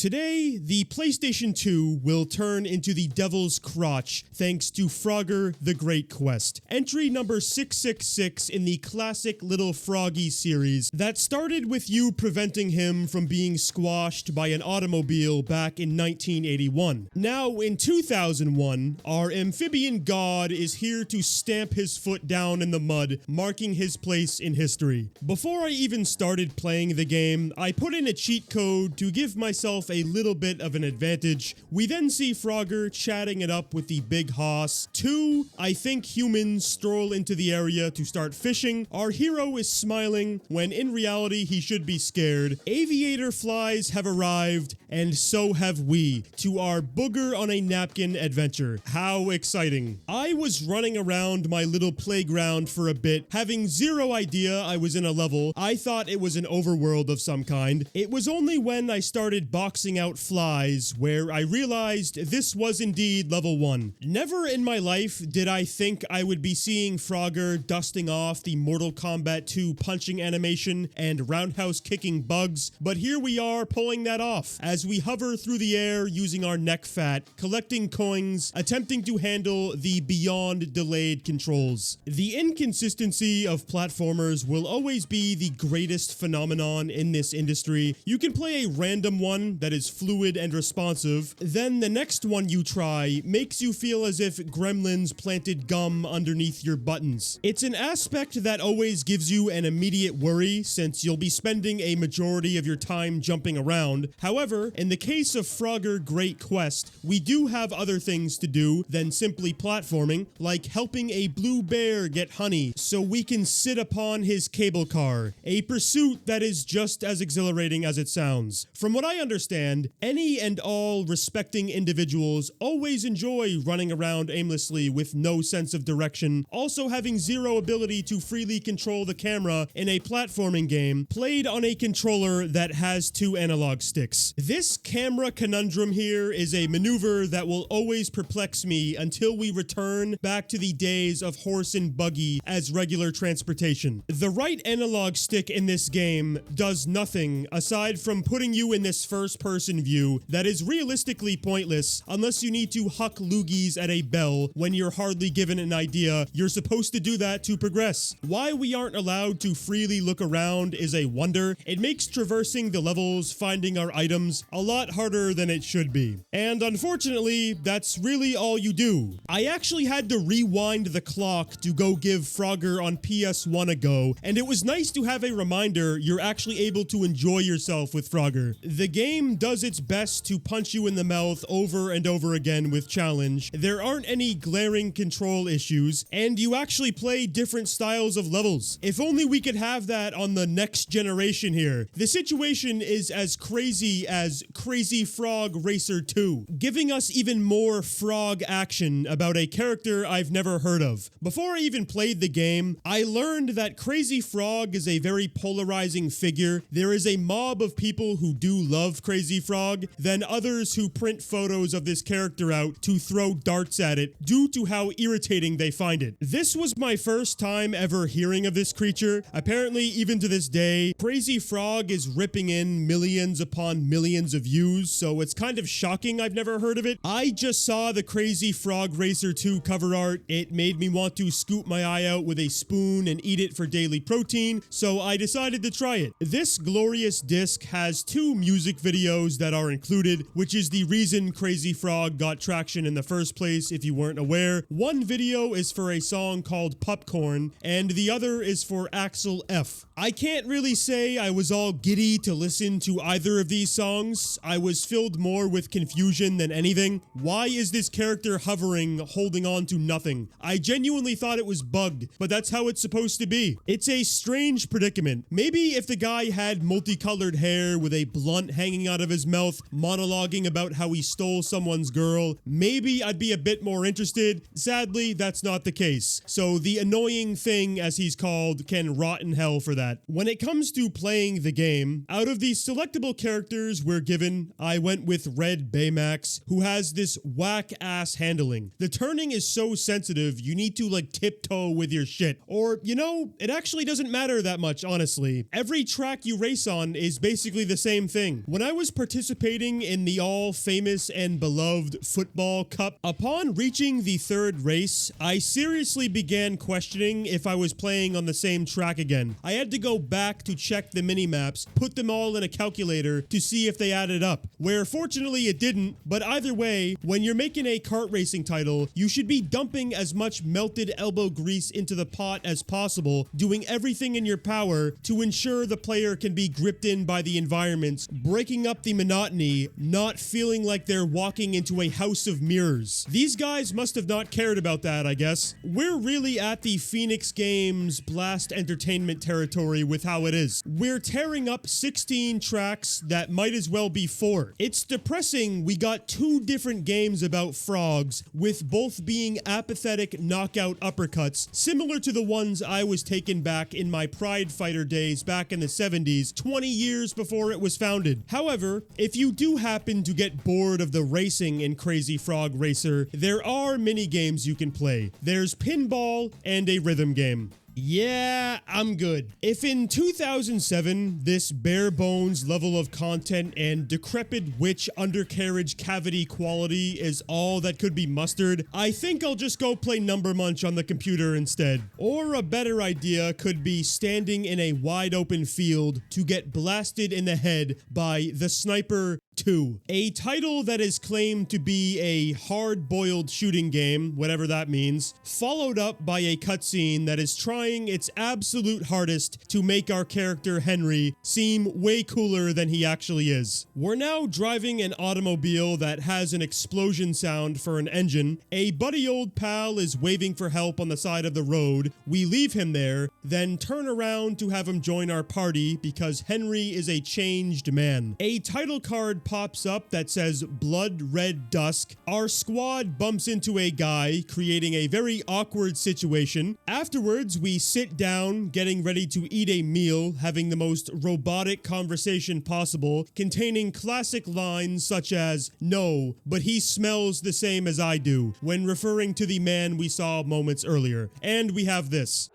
Today, the PlayStation 2 will turn into the devil's crotch thanks to Frogger the Great Quest. Entry number 666 in the classic Little Froggy series that started with you preventing him from being squashed by an automobile back in 1981. Now, in 2001, our amphibian god is here to stamp his foot down in the mud, marking his place in history. Before I even started playing the game, I put in a cheat code to give myself a little bit of an advantage. We then see Frogger chatting it up with the big hoss. 2, I think humans stroll into the area to start fishing. Our hero is smiling when in reality he should be scared. Aviator flies have arrived, and so have we, to our booger on a napkin adventure. How exciting. I was running around my little playground for a bit, having zero idea I was in a level. I thought it was an overworld of some kind. It was only when I started boxing out flies where I realized this was indeed level 1. Never in my life did I think I would be seeing Frogger dusting off the Mortal Kombat 2 punching animation and roundhouse kicking bugs, but here we are pulling that off as we hover through the air using our neck fat, collecting coins, attempting to handle the beyond delayed controls. The inconsistency of platformers will always be the greatest phenomenon in this industry. You can play a random one that is fluid and responsive, then the next one you try makes you feel as if gremlins planted gum underneath your buttons. It's an aspect that always gives you an immediate worry since you'll be spending a majority of your time jumping around. However, in the case of Frogger Great Quest, we do have other things to do than simply platforming, like helping a blue bear get honey so we can sit upon his cable car, a pursuit that is just as exhilarating as it sounds. From what I understand, any and all respecting individuals always enjoy running around aimlessly with no sense of direction, also having zero ability to freely control the camera in a platforming game played on a controller that has 2 analog sticks. This camera conundrum here is a maneuver that will always perplex me until we return back to the days of horse and buggy as regular transportation. The right analog stick in this game does nothing aside from putting you in this first-person view that is realistically pointless unless you need to huck loogies at a bell when you're hardly given an idea you're supposed to do that to progress. Why we aren't allowed to freely look around is a wonder. It makes traversing the levels, finding our items, a lot harder than it should be. And unfortunately, that's really all you do. I actually had to rewind the clock to go give Frogger on PS1 a go, and it was nice to have a reminder you're actually able to enjoy yourself with Frogger. The game does its best to punch you in the mouth over and over again with challenge. There aren't any glaring control issues, and you actually play different styles of levels. If only we could have that on the next generation here. The situation is as crazy as Crazy Frog Racer 2, giving us even more frog action about a character I've never heard of. Before I even played the game, I learned that Crazy Frog is a very polarizing figure. There is a mob of people who do love Crazy Frog, then others who print photos of this character out to throw darts at it due to how irritating they find it. This was my first time ever hearing of this creature. Apparently, even to this day, Crazy Frog is ripping in millions upon millions of views, so it's kind of shocking I've never heard of it. I just saw the Crazy Frog Racer 2 cover art. It made me want to scoop my eye out with a spoon and eat it for daily protein, so I decided to try it. This glorious disc has 2 music videos that are included, which is the reason Crazy Frog got traction in the first place if you weren't aware. One video is for a song called Popcorn, and the other is for Axel F. I can't really say I was all giddy to listen to either of these songs. I was filled more with confusion than anything. Why is this character hovering, holding on to nothing? I genuinely thought it was bugged, but that's how it's supposed to be. It's a strange predicament. Maybe if the guy had multicolored hair with a blunt hanging out of his mouth, monologuing about how he stole someone's girl, maybe I'd be a bit more interested. Sadly, that's not the case. So the annoying thing, as he's called, can rot in hell for that. When it comes to playing the game, out of the selectable characters we're given, I went with Red Baymax, who has this whack-ass handling. The turning is so sensitive, you need to like tiptoe with your shit. Or, you know, it actually doesn't matter that much, honestly. Every track you race on is basically the same thing. When I was was participating in the all-famous and beloved Football Cup. Upon reaching the third race, I seriously began questioning if I was playing on the same track again. I had to go back to check the mini-maps, put them all in a calculator to see if they added up, where fortunately it didn't, but either way, when you're making a kart racing title, you should be dumping as much melted elbow grease into the pot as possible, doing everything in your power to ensure the player can be gripped in by the environments, breaking up the monotony, not feeling like they're walking into a house of mirrors. These guys must have not cared about that, I guess. We're really at the Phoenix Games Blast Entertainment territory with how it is. We're tearing up 16 tracks that might as well be 4. It's depressing we got 2 different games about frogs, with both being apathetic knockout uppercuts, similar to the ones I was taken back in my Pride Fighter days back in the 70s, 20 years before it was founded. However, if you do happen to get bored of the racing in Crazy Frog Racer, there are mini games you can play. There's pinball and a rhythm game. Yeah, I'm good. If in 2007, this bare bones level of content and decrepit witch undercarriage cavity quality is all that could be mustered, I think I'll just go play Number Munch on the computer instead. Or a better idea could be standing in a wide open field to get blasted in the head by The Sniper 2, a title that is claimed to be a hard-boiled shooting game, whatever that means, followed up by a cutscene that is trying its absolute hardest to make our character Henry seem way cooler than he actually is. We're now driving an automobile that has an explosion sound for an engine. A buddy old pal is waving for help on the side of the road. We leave him there, then turn around to have him join our party because Henry is a changed man. A title card pops up that says Blood Red Dusk. Our squad bumps into a guy, creating a very awkward situation. Afterwards, we sit down, getting ready to eat a meal, having the most robotic conversation possible, containing classic lines such as, "No, but he smells the same as I do," when referring to the man we saw moments earlier. And we have this.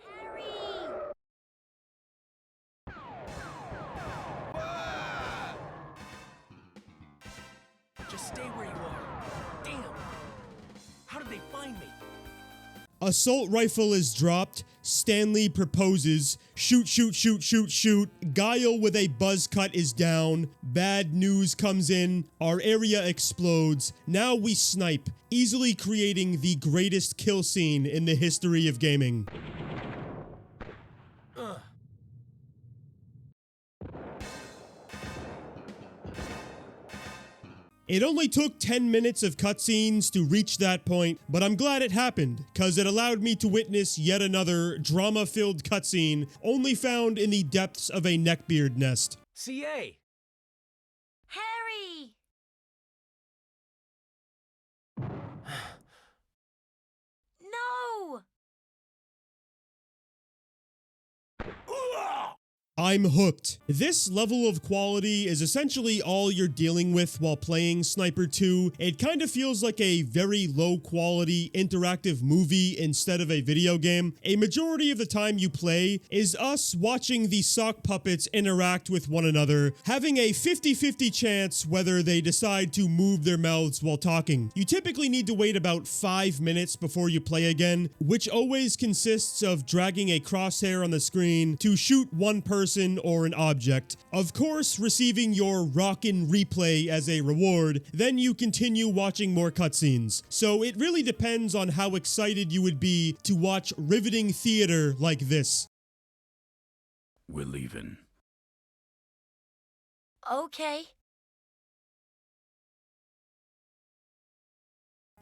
Just stay where you are. Damn! How did they find me? Assault rifle is dropped. Stanley proposes. Shoot, shoot, shoot, shoot, shoot. Guile with a buzz cut is down. Bad news comes in. Our area explodes. Now we snipe, easily creating the greatest kill scene in the history of gaming. It only took 10 minutes of cutscenes to reach that point, but I'm glad it happened, cause it allowed me to witness yet another drama-filled cutscene only found in the depths of a neckbeard nest. CA! Harry! No! I'm hooked. This level of quality is essentially all you're dealing with while playing Sniper 2. It kind of feels like a very low quality interactive movie instead of a video game. A majority of the time you play is us watching the sock puppets interact with one another, having a 50-50 chance whether they decide to move their mouths while talking. You typically need to wait about 5 minutes before you play again, which always consists of dragging a crosshair on the screen to shoot one person or an object. Of course, receiving your rockin' replay as a reward, then you continue watching more cutscenes. So it really depends on how excited you would be to watch riveting theater like this. We're leaving. Okay.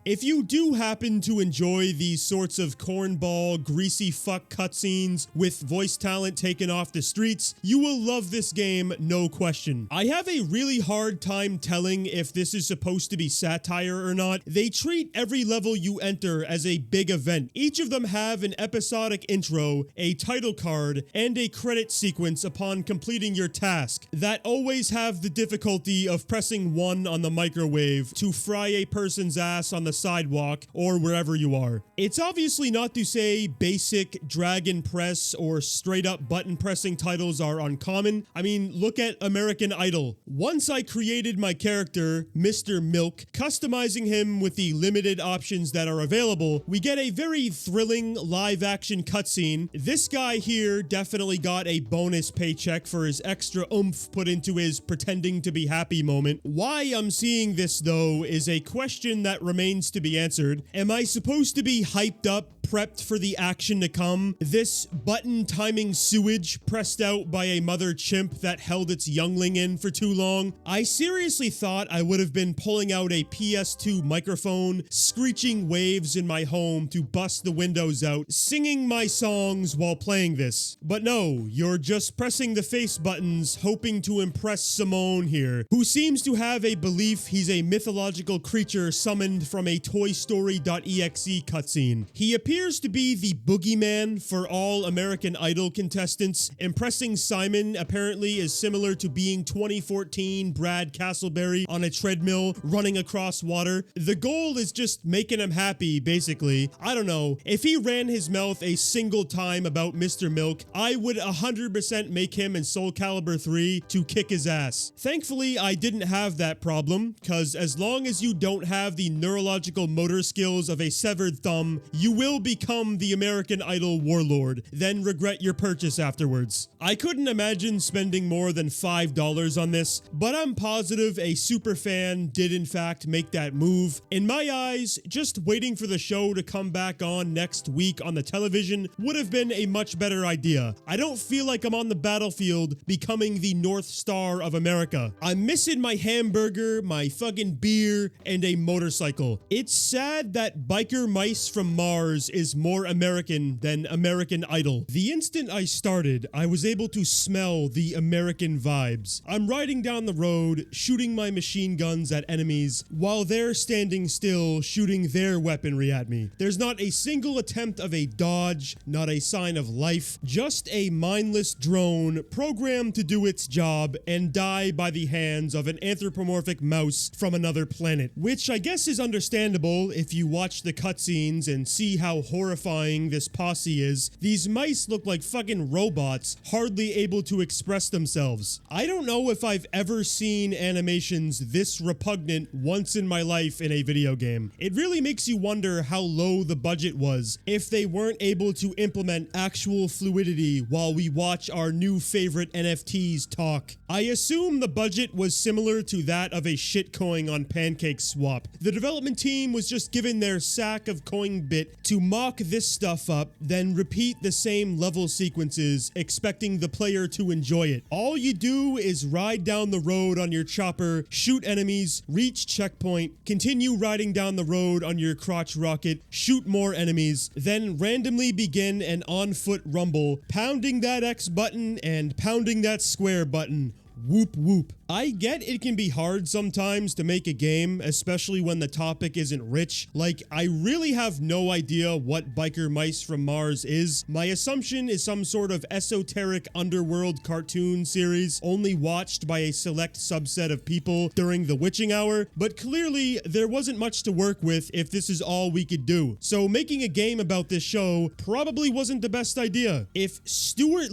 If you do happen to enjoy these sorts of cornball, greasy fuck cutscenes with voice talent taken off the streets, you will love this game, no question. I have a really hard time telling if this is supposed to be satire or not. They treat every level you enter as a big event. Each of them have an episodic intro, a title card, and a credit sequence upon completing your task that always have the difficulty of pressing 1 on the microwave to fry a person's ass on the the sidewalk or wherever you are. It's obviously not to say basic Dragon Press or straight up button pressing titles are uncommon. I mean, look at American Idol. Once I created my character, Mr. Milk, customizing him with the limited options that are available, we get a very thrilling live action cutscene. This guy here definitely got a bonus paycheck for his extra oomph put into his pretending to be happy moment. Why I'm seeing this though is a question that remains to be answered. Am I supposed to be hyped up, prepped for the action to come? This button timing sewage pressed out by a mother chimp that held its youngling in for too long? I seriously thought I would have been pulling out a PS2 microphone, screeching waves in my home to bust the windows out, singing my songs while playing this. But no, you're just pressing the face buttons, hoping to impress Simone here, who seems to have a belief he's a mythological creature summoned from a Toy Story.exe cutscene. He appears to be the boogeyman for all American Idol contestants. Impressing Simon apparently is similar to being 2014 Brad Castleberry on a treadmill running across water. The goal is just making him happy, basically. I don't know. If he ran his mouth a single time about Mr. Milk, I would 100% make him in Soul Calibur 3 to kick his ass. Thankfully, I didn't have that problem, cause as long as you don't have the neurological motor skills of a severed thumb, you will become the American Idol warlord, then regret your purchase afterwards. I couldn't imagine spending more than $5 on this, but I'm positive a super fan did in fact make that move. In my eyes, just waiting for the show to come back on next week on the television would have been a much better idea. I don't feel like I'm on the battlefield becoming the North Star of America. I'm missing my hamburger, my fucking beer, and a motorcycle. It's sad that Biker Mice from Mars is more American than American Idol. The instant I started, I was able to smell the American vibes. I'm riding down the road, shooting my machine guns at enemies, while they're standing still, shooting their weaponry at me. There's not a single attempt of a dodge, not a sign of life, just a mindless drone programmed to do its job and die by the hands of an anthropomorphic mouse from another planet. Which I guess is understandable if you watch the cutscenes and see how horrifying this posse is. These mice look like fucking robots, hardly able to express themselves. I don't know if I've ever seen animations this repugnant once in my life in a video game. It really makes you wonder how low the budget was if they weren't able to implement actual fluidity while we watch our new favorite NFTs talk. I assume the budget was similar to that of a shitcoin on Pancake Swap. The development team was just given their sack of coin bit to mock this stuff up, then repeat the same level sequences, expecting the player to enjoy it. All you do is ride down the road on your chopper, shoot enemies, reach checkpoint, continue riding down the road on your crotch rocket, shoot more enemies, then randomly begin an on-foot rumble, pounding that X button and pounding that square button. Whoop whoop. I get it can be hard sometimes to make a game, especially when the topic isn't rich. Like, I really have no idea what Biker Mice from Mars is. My assumption is some sort of esoteric underworld cartoon series only watched by a select subset of people during the witching hour, but clearly there wasn't much to work with if this is all we could do. So making a game about this show probably wasn't the best idea. If Stuart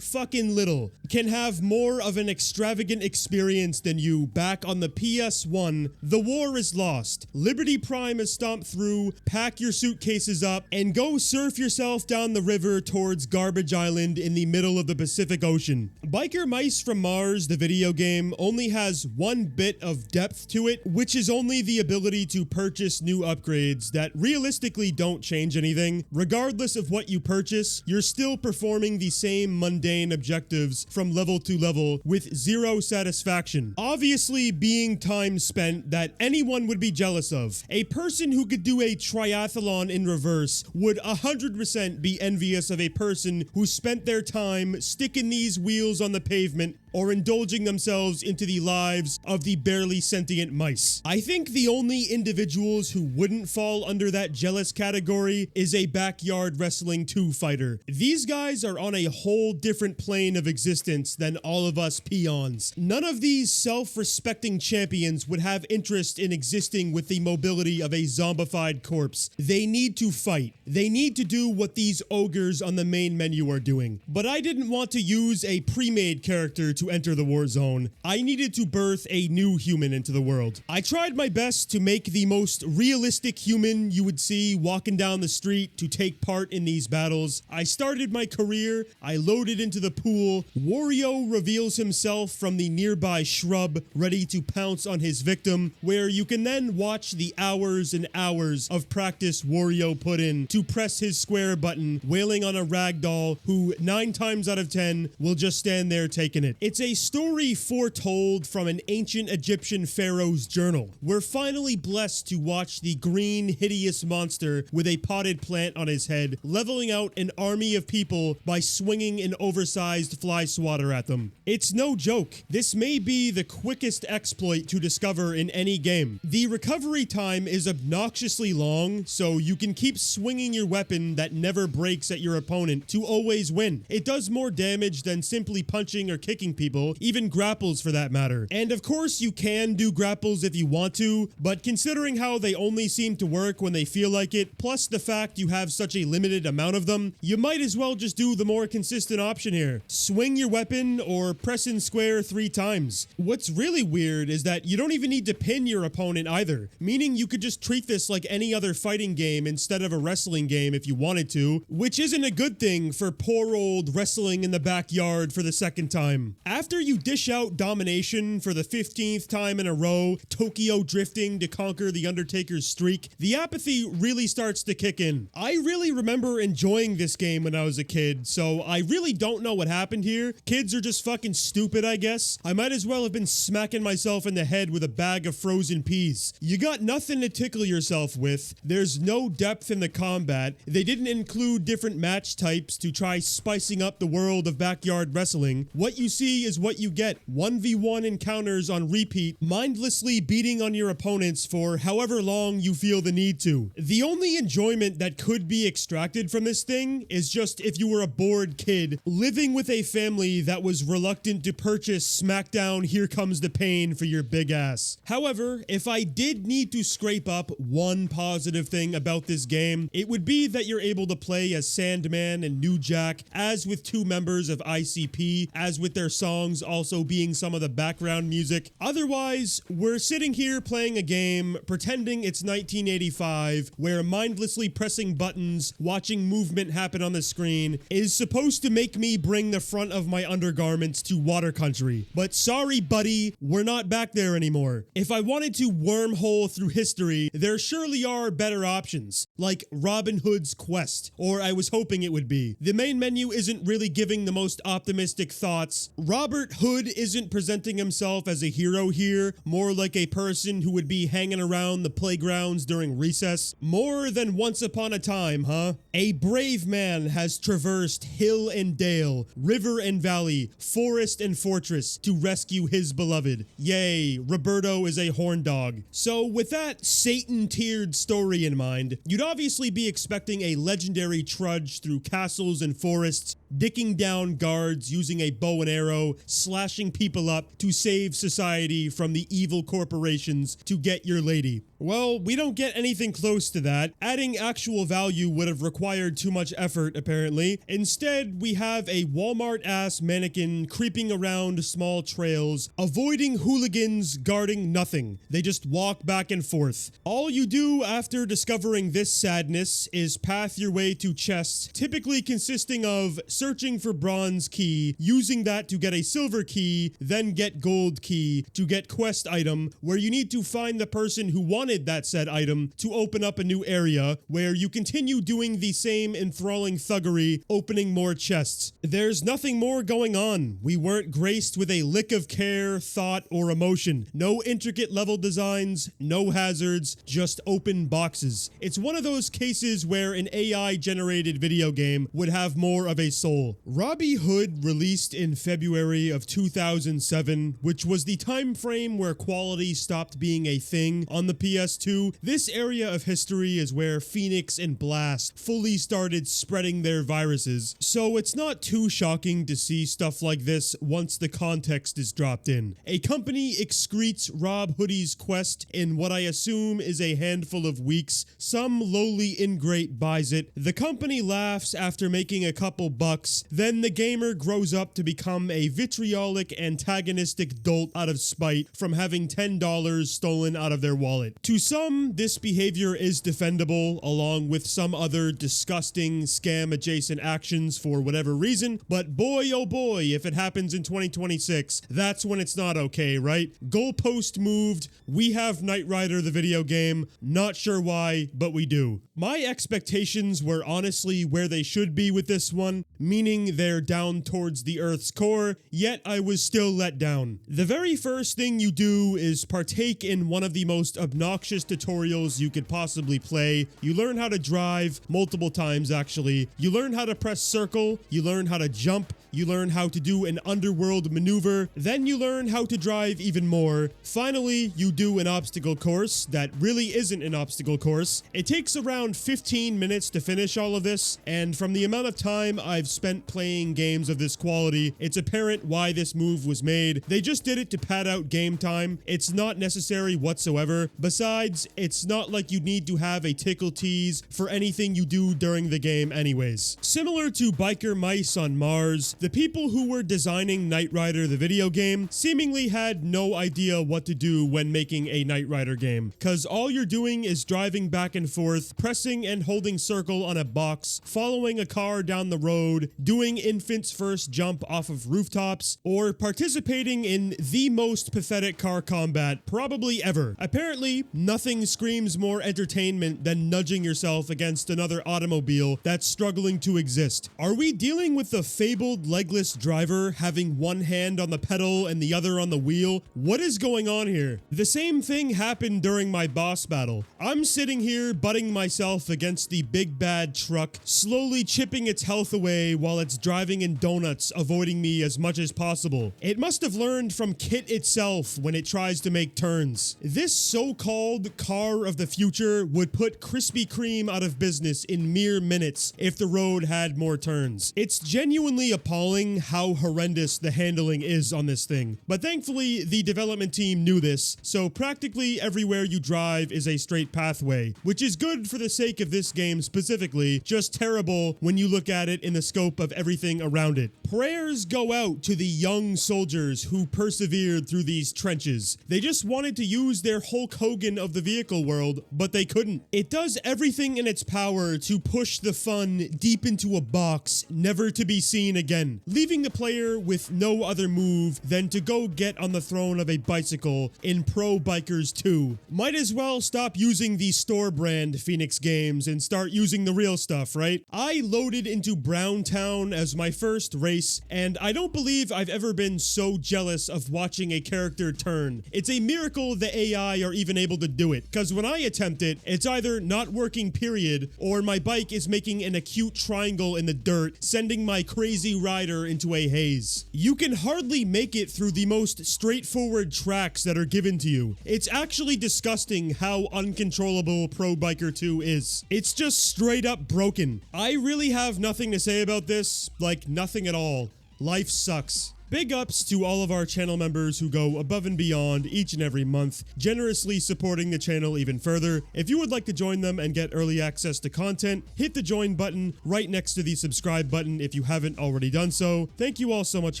fucking Little can have more of an extravagant experience than you back on the PS1, the war is lost. Liberty Prime is stomped through, pack your suitcases up, and go surf yourself down the river towards Garbage Island in the middle of the Pacific Ocean. Biker Mice from Mars, the video game, only has one bit of depth to it, which is only the ability to purchase new upgrades that realistically don't change anything. Regardless of what you purchase, you're still performing the same mundane objectives from level to level with zero satisfaction. Obviously being time spent that anyone would be jealous of. A person who could do a triathlon in reverse would 100% be envious of a person who spent their time sticking these wheels on the pavement or indulging themselves into the lives of the barely sentient mice. I think the only individuals who wouldn't fall under that jealous category is a Backyard Wrestling 2 fighter. These guys are on a whole different plane of existence than all of us peons. None of these self-respecting champions would have interest in existing with the mobility of a zombified corpse. They need to fight. They need to do what these ogres on the main menu are doing. But I didn't want to use a pre-made character to enter the war zone. I needed to birth a new human into the world. I tried my best to make the most realistic human you would see walking down the street to take part in these battles. I started my career, I loaded into the pool, Wario reveals himself from the nearby shrub, ready to pounce on his victim, where you can then watch the hours and hours of practice Wario put in to press his square button, wailing on a ragdoll who 9 times out of 10 will just stand there taking it. It's a story foretold from an ancient Egyptian pharaoh's journal. We're finally blessed to watch the green, hideous monster with a potted plant on his head, leveling out an army of people by swinging an oversized fly swatter at them. It's no joke. This may be the quickest exploit to discover in any game. The recovery time is obnoxiously long, so you can keep swinging your weapon that never breaks at your opponent to always win. It does more damage than simply punching or kicking people, even grapples for that matter. And of course you can do grapples if you want to, but considering how they only seem to work when they feel like it, plus the fact you have such a limited amount of them, you might as well just do the more consistent option here. Swing your weapon or press in square 3 times. What's really weird is that you don't even need to pin your opponent either, meaning you could just treat this like any other fighting game instead of a wrestling game if you wanted to, which isn't a good thing for poor old wrestling in the backyard for the second time. After you dish out domination for the 15th time in a row, Tokyo drifting to conquer the Undertaker's streak, the apathy really starts to kick in. I really remember enjoying this game when I was a kid, so I really don't know what happened here. Kids are just fucking stupid, I guess. I might as well have been smacking myself in the head with a bag of frozen peas. You got nothing to tickle yourself with. There's no depth in the combat. They didn't include different match types to try spicing up the world of backyard wrestling. What you see is what you get. 1v1 encounters on repeat, mindlessly beating on your opponents for however long you feel the need to. The only enjoyment that could be extracted from this thing is just if you were a bored kid living with a family that was reluctant to purchase SmackDown Here Comes the Pain for your big ass. However, if I did need to scrape up one positive thing about this game, it would be that you're able to play as Sandman and New Jack, as with 2 members of ICP, as with their songs also being some of the background music. Otherwise, we're sitting here playing a game pretending it's 1985, where mindlessly pressing buttons, watching movement happen on the screen, is supposed to make me bring the front of my undergarments to water country. But sorry, buddy, we're not back there anymore. If I wanted to wormhole through history, there surely are better options, like Robin Hood's Quest, or I was hoping it would be. The main menu isn't really giving the most optimistic thoughts. Robert Hood isn't presenting himself as a hero here, more like a person who would be hanging around the playgrounds during recess. More than once upon a time, huh? A brave man has traversed hill and dale, river and valley, forest and fortress to rescue his beloved. Yay, Roberto is a horn dog. So with that Satan-tiered story in mind, you'd obviously be expecting a legendary trudge through castles and forests, dicking down guards using a bow and arrow, slashing people up to save society from the evil corporations to get your lady. Well, we don't get anything close to that. Adding actual value would have required too much effort, apparently. Instead, we have a Walmart-ass mannequin creeping around small trails, avoiding hooligans, guarding nothing. They just walk back and forth. All you do after discovering this sadness is path your way to chests, typically consisting of searching for bronze key, using that to get a silver key, then get gold key to get quest item, where you need to find the person who wanted that said item to open up a new area, where you continue doing the same enthralling thuggery, opening more chests. There's nothing more going on. We weren't graced with a lick of care, thought, or emotion. No intricate level designs, no hazards, just open boxes. It's one of those cases where an AI-generated video game would have more of a soul. Robbie Hood released in February February of 2007, which was the time frame where quality stopped being a thing on the PS2. This area of history is where Phoenix and Blast fully started spreading their viruses, so it's not too shocking to see stuff like this once the context is dropped in. A company excretes Rob Hoodie's quest in what I assume is a handful of weeks. Some lowly ingrate buys it. The company laughs after making a couple bucks. Then the gamer grows up to become a vitriolic, antagonistic dolt out of spite from having $10 stolen out of their wallet. To some, this behavior is defendable, along with some other disgusting scam-adjacent actions for whatever reason, but boy oh boy, if it happens in 2026, that's when it's not okay, right? Goalpost moved. We have Knight Rider the video game. Not sure why, but we do. My expectations were honestly where they should be with this one, meaning they're down towards the Earth's core, yet I was still let down. The very first thing you do is partake in one of the most obnoxious tutorials you could possibly play. You learn how to drive multiple times, actually. You learn how to press circle, you learn how to jump, you learn how to do an underworld maneuver, then you learn how to drive even more. Finally, you do an obstacle course that really isn't an obstacle course. It takes around 15 minutes to finish all of this, and from the amount of time I've spent playing games of this quality, it's apparent why this move was made. They just did it to pad out game time. It's not necessary whatsoever. Besides, it's not like you need to have a tickle tease for anything you do during the game anyways. Similar to Biker Mice on Mars, the people who were designing Knight Rider the video game seemingly had no idea what to do when making a Knight Rider game, cause all you're doing is driving back and forth, pressing and holding circle on a box, following a car down the road, doing infant's first jump off of rooftops, or participating in the most pathetic car combat probably ever. Apparently, nothing screams more entertainment than nudging yourself against another automobile that's struggling to exist. Are we dealing with the fabled legless driver having one hand on the pedal and the other on the wheel? What is going on here? The same thing happened during my boss battle. I'm sitting here butting myself against the big bad truck, slowly chipping its health away while it's driving in donuts, avoiding me as much as possible. It must have learned from Kit itself when it tries to make turns. This so-called car of the future would put Krispy Kreme out of business in mere minutes if the road had more turns. It's genuinely appalling how horrendous the handling is on this thing. But thankfully, the development team knew this, so practically everywhere you drive is a straight pathway, which is good for the sake of this game specifically, just terrible when you look at it in the scope of everything around it. Prayers go out to the young soldiers who persevered through these trenches. They just wanted to use their Hulk Hogan of the vehicle world, but they couldn't. It does everything in its power to push the fun deep into a box, never to be seen again, leaving the player with no other move than to go get on the throne of a bicycle in Pro Bikers 2. Might as well stop using the store brand Phoenix games and start using the real stuff, right? I loaded into Browntown as my first race, and I don't believe I've ever been so jealous of watching a character turn. It's a miracle the AI are even able to do it, because when I attempt it, it's either not working period, or my bike is making an acute triangle in the dirt, sending my crazy rider into a haze. You can hardly make it through the most straightforward tracks that are given to you. It's actually disgusting how uncontrollable Pro Biker 2 is. It's just straight up broken. I really have nothing to say about this, like nothing at all. Life sucks. Big ups to all of our channel members who go above and beyond each and every month, generously supporting the channel even further. If you would like to join them and get early access to content, hit the join button right next to the subscribe button if you haven't already done so. Thank you all so much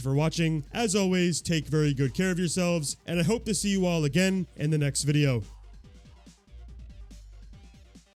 for watching. As always, take very good care of yourselves, and I hope to see you all again in the next video.